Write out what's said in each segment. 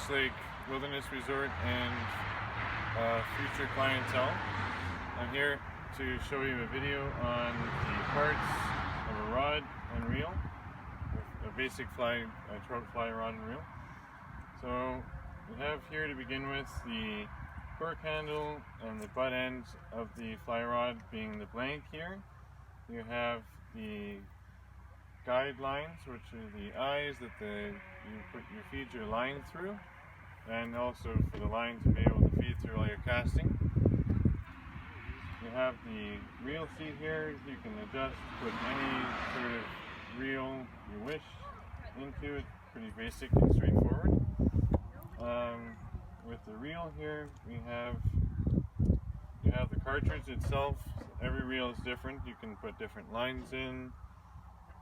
Siwash Lake Wilderness Resort and future clientele. I'm here to show you a video on the parts of a rod and reel, a basic trout fly rod and reel. So we have here to begin with the cork handle and the butt ends of the fly rod being the blank here. You have the guidelines, which are the eyes that you feed your line through, and also for the line to be able to feed through while you're casting. You have the reel seat here. You can adjust, put any sort of reel you wish into it. Pretty basic and straightforward. With the reel here, you have the cartridge itself. Every reel is different. You can put different lines in.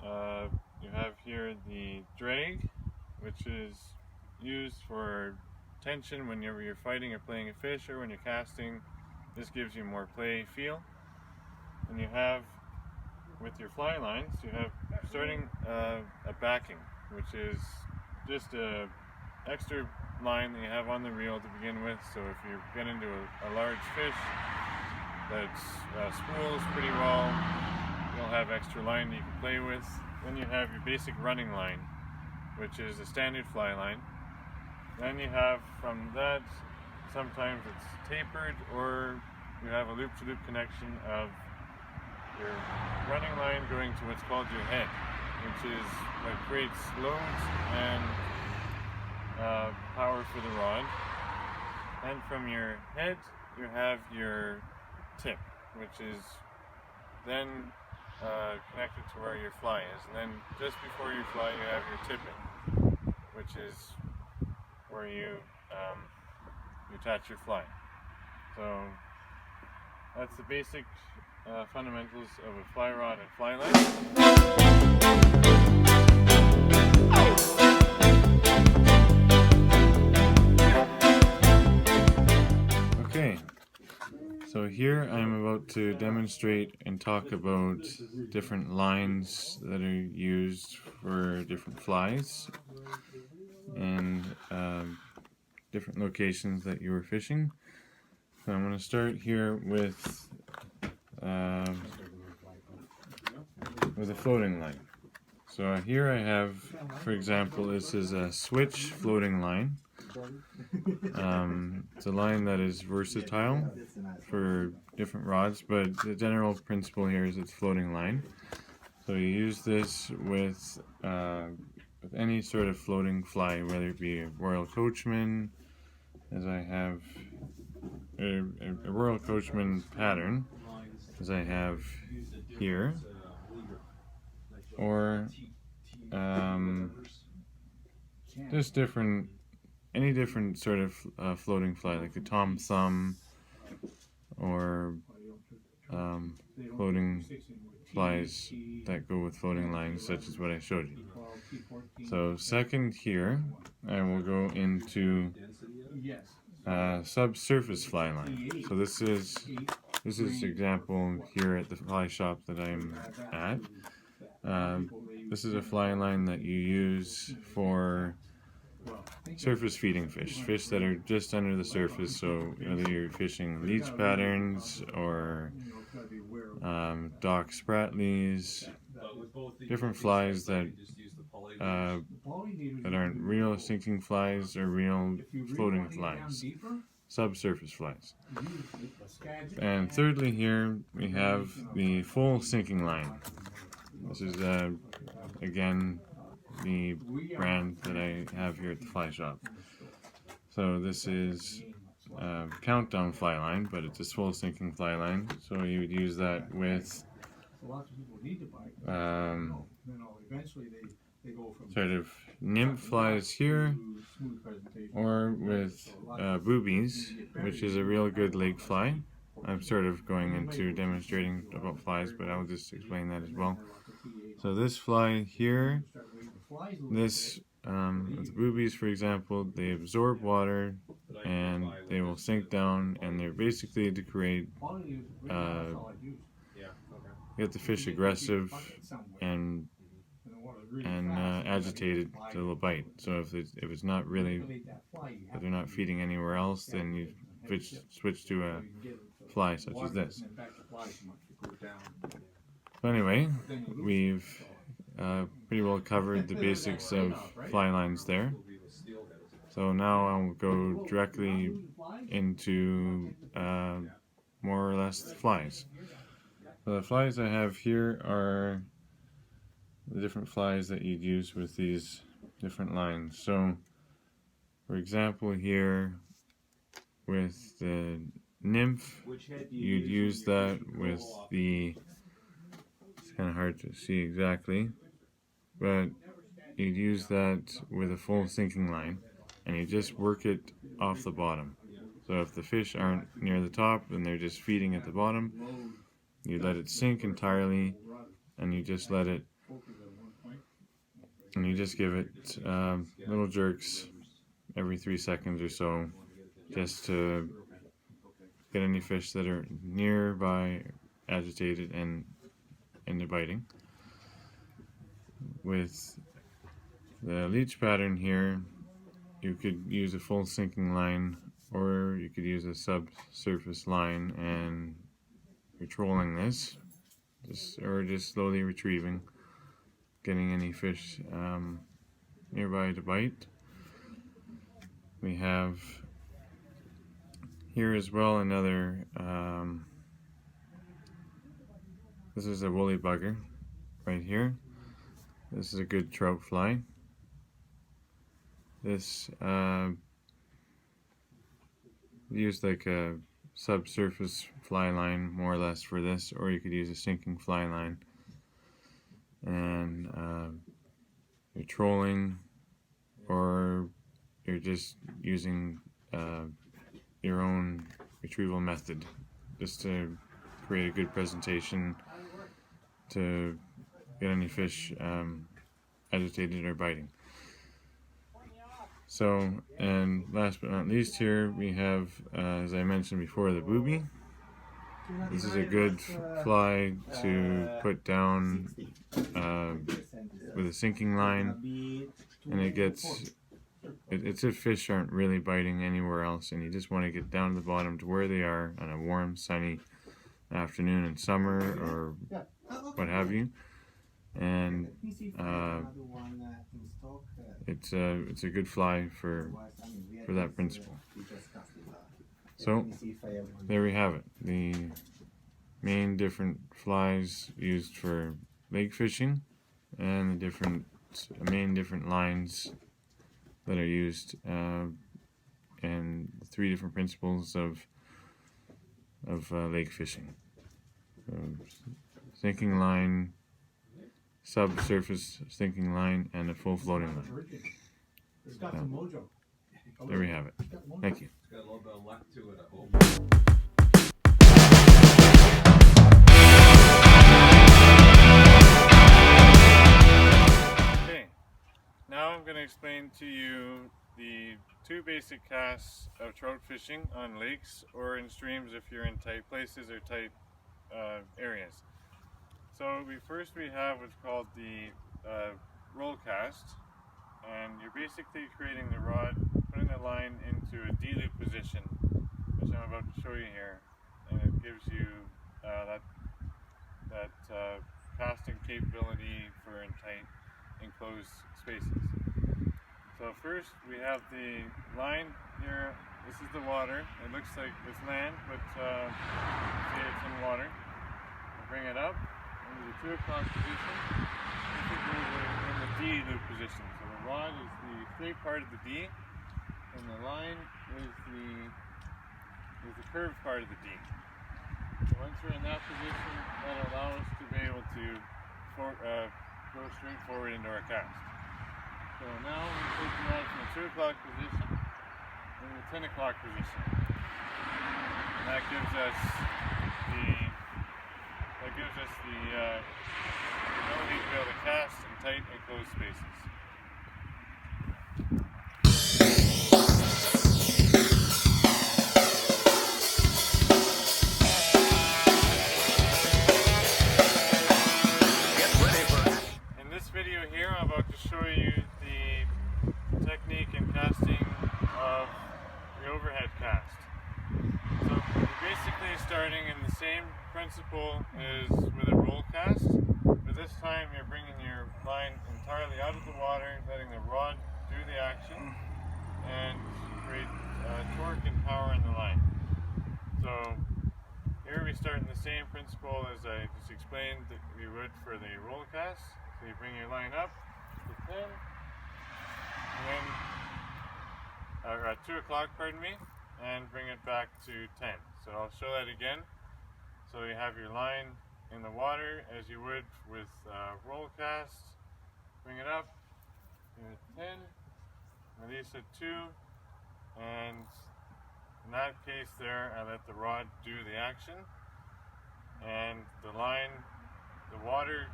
You have here the drag, which is used for tension whenever you're fighting or playing a fish, or when you're casting. This gives you more play feel. And you have, with your fly lines, you have starting a backing, which is just a extra line that you have on the reel to begin with. So if you get into a large fish that spools pretty well, you'll have extra line that you can play with. Then you have your basic running line, which is a standard fly line. Then you have, from that, sometimes it's tapered, or you have a loop-to-loop connection of your running line going to what's called your head, which is what creates loads and power for the rod. And from your head, you have your tip, which is then connected to where your fly is. And then just before you fly, you have your tipping, which is where you attach your fly. So that's the basic fundamentals of a fly rod and fly line. Okay, so here I'm about to demonstrate and talk about different lines that are used for different flies and different locations that you were fishing. So I'm going to start here with a floating line. So here I have, for example, this is a switch floating line. It's a line that is versatile for different rods, but the general principle here is it's floating line. So you use this with any sort of floating fly, whether it be a Royal Coachman, as I have a Royal Coachman pattern, as I have here, or just any different sort of floating fly, like a Tom Thumb, or floating flies that go with floating lines, such as what I showed you. So second here, I will go into subsurface fly line. So this is example here at the fly shop that I'm at. This is a fly line that you use for surface feeding fish that are just under the surface. So whether you're fishing leech patterns or dock spratlys, different flies that aren't real sinking flies or real floating flies, subsurface flies. And thirdly here we have the full sinking line. This is again the brand that I have here at the fly shop. So this is a countdown fly line, but it's a full sinking fly line. So you would use that with sort of nymph flies here, or with boobies, which is a real good lake fly. I'm sort of going into demonstrating about flies, but I'll just explain that as well. So this fly here, with the boobies, for example, they absorb water and they will sink down, and they're basically to create get the fish aggressive and and agitated, they'll bite. So if it's not really, if they're not feeding anywhere else, then you switch to a fly such as this. So anyway, we've pretty well covered the basics of fly lines there. So now I'll go directly into more or less the flies. So the flies I have here are the different flies that you'd use with these different lines. So for example here with the nymph, you'd use that with the, it's kind of hard to see exactly, but you'd use that with a full sinking line, and you just work it off the bottom. So if the fish aren't near the top and they're just feeding at the bottom, you let it sink entirely, and you just let it, and you just give it little jerks every 3 seconds or so, just to get any fish that are nearby agitated and they're biting. With the leech pattern here, you could use a full sinking line, or you could use a subsurface line, and you're trolling this, or just slowly retrieving, getting any fish nearby to bite. We have here as well another, this is a woolly bugger right here. This is a good trout fly. This use like a subsurface fly line more or less for this, or you could use a sinking fly line, and you're trolling, or you're just using your own retrieval method just to create a good presentation to get any fish agitated or biting. So, and last but not least here we have, as I mentioned before, the booby. This is a good fly to put down with a sinking line, and it's if fish aren't really biting anywhere else, and you just want to get down to the bottom to where they are on a warm, sunny afternoon in summer or what have you. And it's a good fly for that principle. So there we have it, the main different flies used for lake fishing, and the main different lines that are used, and the 3 different principles of lake fishing: sinking line, subsurface sinking line, and a full floating line. There we have it. Thank you. Got a little bit of luck to it, I hope. Now I'm going to explain to you the 2 basic casts of trout fishing on lakes or in streams if you're in tight places or tight areas. So first we have what's called the roll cast, and you're basically creating the rod, putting the line into a D-loop position, which I'm about to show you here, and it gives you that casting capability for in tight enclosed spaces. So first we have the line here. This is the water. It looks like it's land, but see it's in water. We'll bring it up into the 2 o'clock position. This is in the D loop position. So the rod is the straight part of the D, and the line is the curved part of the D. So once we're in that position, that'll allow us to be able to go straight forward into our cast. So now we take the rod from the 2 o'clock position into the 10 o'clock position. And that gives us the ability to be able to cast in tight enclosed spaces. In this video here, I'm cast. So you're basically starting in the same principle as with a roll cast, but this time you're bringing your line entirely out of the water, letting the rod do the action and create torque and power in the line. So here we start in the same principle as I just explained that we would for the roll cast. So you bring your line up to 10, and then at 2 o'clock, pardon me, and bring it back to 10. So I'll show that again. So you have your line in the water as you would with roll cast. Bring it up, you're at 10, release at 2, and in that case there, I let the rod do the action, and the line, the water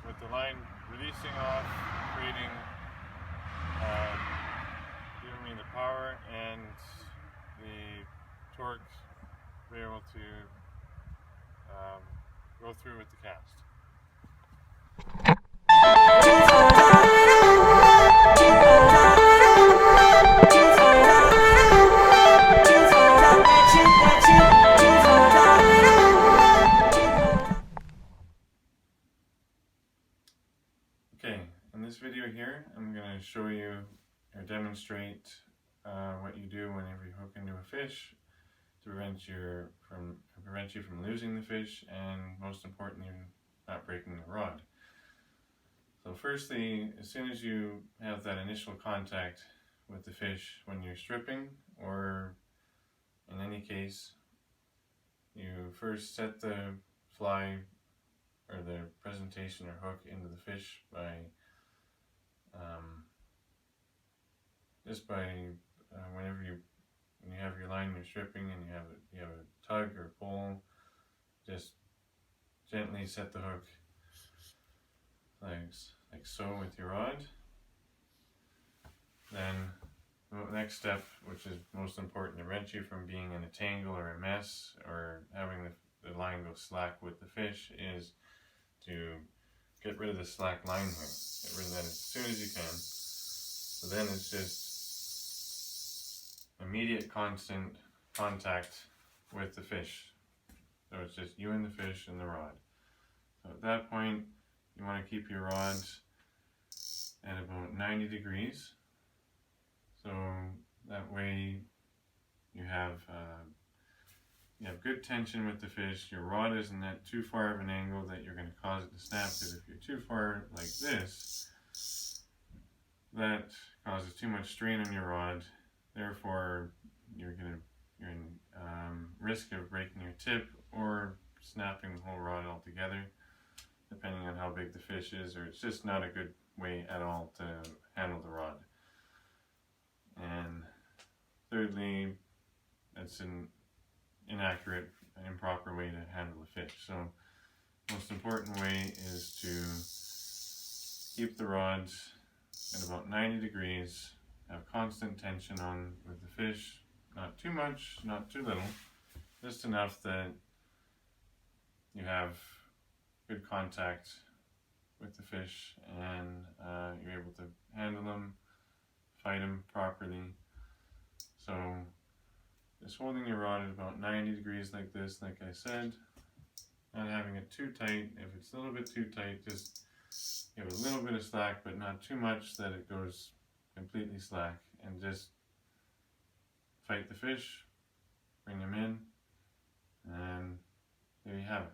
with the line releasing off, creating, giving me the power and the torque to be able to go through with the cast. Okay, in this video here, I'm going to show you or demonstrate what you do whenever you hook into a fish to prevent you from losing the fish, and most importantly, not breaking the rod. So firstly, as soon as you have that initial contact with the fish when you're stripping, or in any case, you first set the fly or the presentation or hook into the fish by whenever when you have your line you're stripping and you have a tug or pull, just gently set the hook like so with your rod. Then the next step, which is most important to prevent you from being in a tangle or a mess or having the line go slack with the fish, is to get rid of the slack line here. Get rid of that as soon as you can. So then it's just immediate constant contact with the fish. So it's just you and the fish and the rod. So at that point, you want to keep your rods at about 90 degrees. So that way you have good tension with the fish. Your rod isn't at too far of an angle that you're going to cause it to snap, because if you're too far like this, that causes too much strain on your rod. Therefore, you're in risk of breaking your tip or snapping the whole rod altogether, depending on how big the fish is, or it's just not a good way at all to handle the rod. And thirdly, it's an inaccurate and improper way to handle the fish. So most important way is to keep the rods at about 90 degrees, have constant tension on with the fish, not too much, not too little, just enough that you have good contact with the fish and you're able to handle them, fight them properly. So just holding your rod at about 90 degrees like this, like I said, not having it too tight. If it's a little bit too tight, just give a little bit of slack, but not too much that it goes completely slack, and just fight the fish, bring them in, and there you have it.